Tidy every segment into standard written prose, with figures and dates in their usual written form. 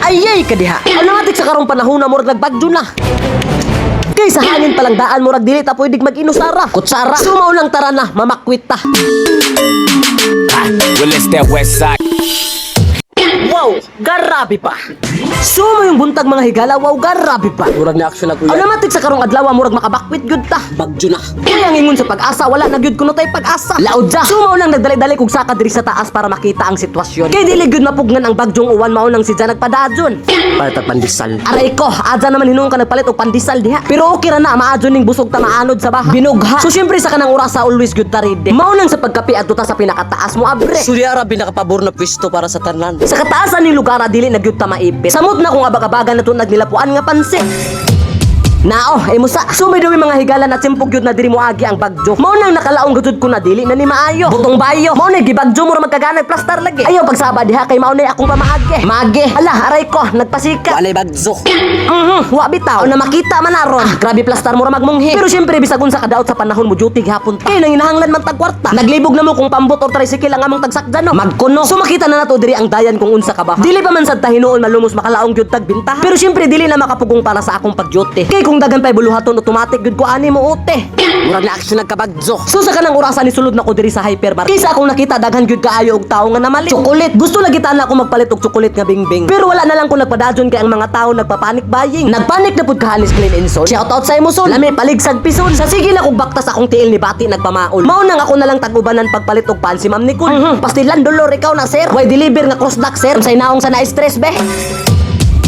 Ayay ka diha. Alamatik sa karong panahon na murag nagbagyo na. Kay sa hangin palang daan murag dili ta pwedeng mag-inusara. Kutsara. Sumaw lang tara na, mamakwit ta. Well, it's that west side. Wow, garabi pa. Sumo yung buntag mga higala, wow, garabi pa. Murag na action na kuya. Alamatik sa karong adlaw murag makabakwit gyud ta. Bagyo na. Kaya ang ingon sa pag-asa, wala na gyud kuno tay pag-asa. Laod ja. Sumaw lang nagdali-dali kog saka diri sa taas para makita ang sitwasyon. Kay dili gyud mapugnan ang bagyong uwan mao nang si Jan nagpadaadyon. Para ta pandisal. Aray ko, adja naman hinung ka nagpalit og pandisal diha. Pero okay ra na maadyon ning busog ta maanod sa baha. Binugha. So syempre sa kanang orasa always good ta ready. Mao nang sa pagkapi adto ta sa pinakataas mo abre. Saudi Arabia nakapabor na pwesto para sa tanan. Sa kataasan ni lugar dili na gyud ta maipit. Samot na kung abag-abagan na to nagnilapuan nga pansit. Nao, musa. Sumay daw yung mga higala na timpog yun na diri mo agi ang bagyo. Mao nang nakalaong gudud ko na dili na ni maayo. Butong bayo. Mao na gibagyo mo ra magkaganag plastar lagi. Ayaw pagsaba diha kay mao na akong pamaagi. Magi. Ala, aray ko, nagpasika. Walay bagyo. Wa bitaw na makita man aron. Grabe plastar mo ra magmunghi. Pero syempre bisagon sa kadaot sa panahon mo duty gihapon ta. Kay nang inahanglan man tag kwarta. Naglibog na mo kung pambot or tricycle ang among tagsakdan no. Magkuno. So makita na nato diri ang dayan kung unsa ka ba. Dili pa man sad ta hinuon malumos makalaong gyud tag bintahan. Pero syempre dili na makapugong para sa akong pag-duty. Kay kung dagan pay buluhaton automatic gud ko ani mo ute. Murag na action nagkabagyo. So sa kanang orasan ni sulod na ko diri sa hyperbar. Kaysa akong nakita daghan gyud kaayo og tawo nga namali. Chocolate. Gusto lagi ta na ako magpalit og chocolate nga bingbing. Pero wala na lang ko nagpadadyon kay ang mga tawo nagpapanik buying. Nagpanik na pud kahanis clean and soul. Shout out sa imo sol. Lami paligsag pison. Sa sige na kog baktas akong tiil ni bati nagpamaol. Mao nang ako na lang tag-ubanan pagpalit og pan si Ma'am Nicole. Pastilan dolor ikaw na sir. Way deliver nga cross dock sir. Unsay naong sa na-stress be.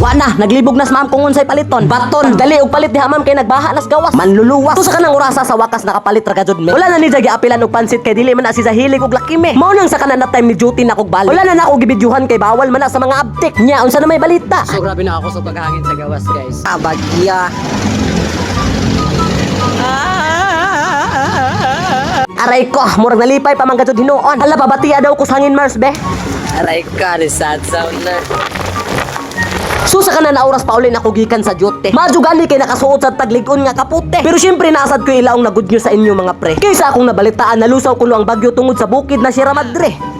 Wa na, naglibog nas ma'am kung unsay paliton. Baton, dali og palit diha ma'am kay nagbaha nas gawas. Manluluwas. So sa kanang orasa sa wakas nakapalit ra gajud me. Wala na ni jagi apilan og pansit kay dili man na si sa hilig og laki me. Mao nang sa kanang na time ni duty na kog balik. Wala na ako gibidyuhan kay bawal man na sa mga abtik. Nya unsa na may balita? So grabe na ako sa paghangin sa gawas guys. Abagya. Aray ko, murag nalipay pa man gajud hinuon. Hala babatiya daw ko sa hangin Mars be. Aray ka, ni sad sound na. So sa kanan na oras pa uli ako gikan sa duty. Madugani kay nakasuot sa taglig-on nga kapute. Pero syempre naasad ko ilaong na good news sa inyo mga pre. Kaysa akong nabalitaan nalusaw kuno ang bagyo tungod sa bukid na Sierra Madre.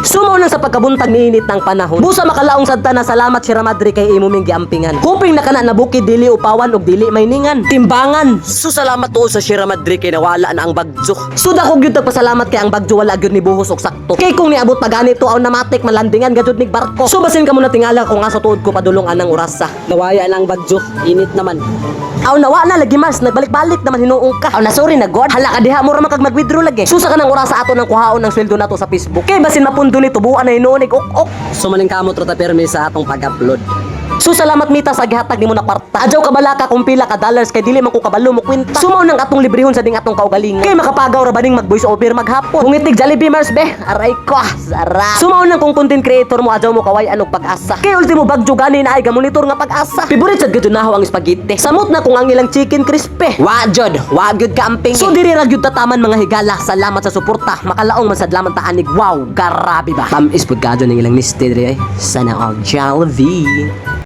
Sumaw lang sa pagkabuntag ni init ng panahon. Busa makalaong sadta na salamat Sierra Madre kay imo ming giampingan. Kuping na kana na bukid dili upawan og dili may ningan. Timbangan. So salamat to sa Sierra Madre kay nawala na ang bagyo. So dako gyud pasalamat kay ang bagyo wala gyud ni buhos og sakto. Kay kung niabot pa ganito aw na matik malandingan gadud nig barko. So basin ka muna tingala kung asa tuod ko padulong anang orasa. Nawaya na ang bagyo. Init naman. Aw nawa na lagi mas nagbalik-balik naman hinuong ka. Aw na sorry na god. Hala ka diha mo ra makag mag-withdraw lagi. So sa kanang orasa ato nang kuhaon ng sweldo nato sa Facebook. Kay basin mapundo ni tubuan na hinuon ig ok. So maning kamot ra ta permi sa atong pag-upload. So salamat mita sa gihatag nimo na kwarta. Adyaw ka balaka kung pila ka dollars kay dili man ko kabalo mo kwenta. Sumaw nang atong librehon sa ding atong kaugalingon. Kay makapagaw ra baning mag voice over maghapon. Kung itig Jollibee Mars be, aray ko, sarap. Sumaw nang kung content creator mo adyaw mo kaway og pag-asa. Kay ultimo bagyo gani na ay ga monitor nga pag-asa. Favorite sad gyud naho ang spaghetti. Samot na kung ang ilang chicken crispy. Wa gyud ka amping. So diri ra gyud tataman mga higala. Salamat sa suporta. Makalaong man sadlaman ta anig. Wow, grabe ba. Tamis pud kadto ning ilang mister diri ay. Sana all Jollibee.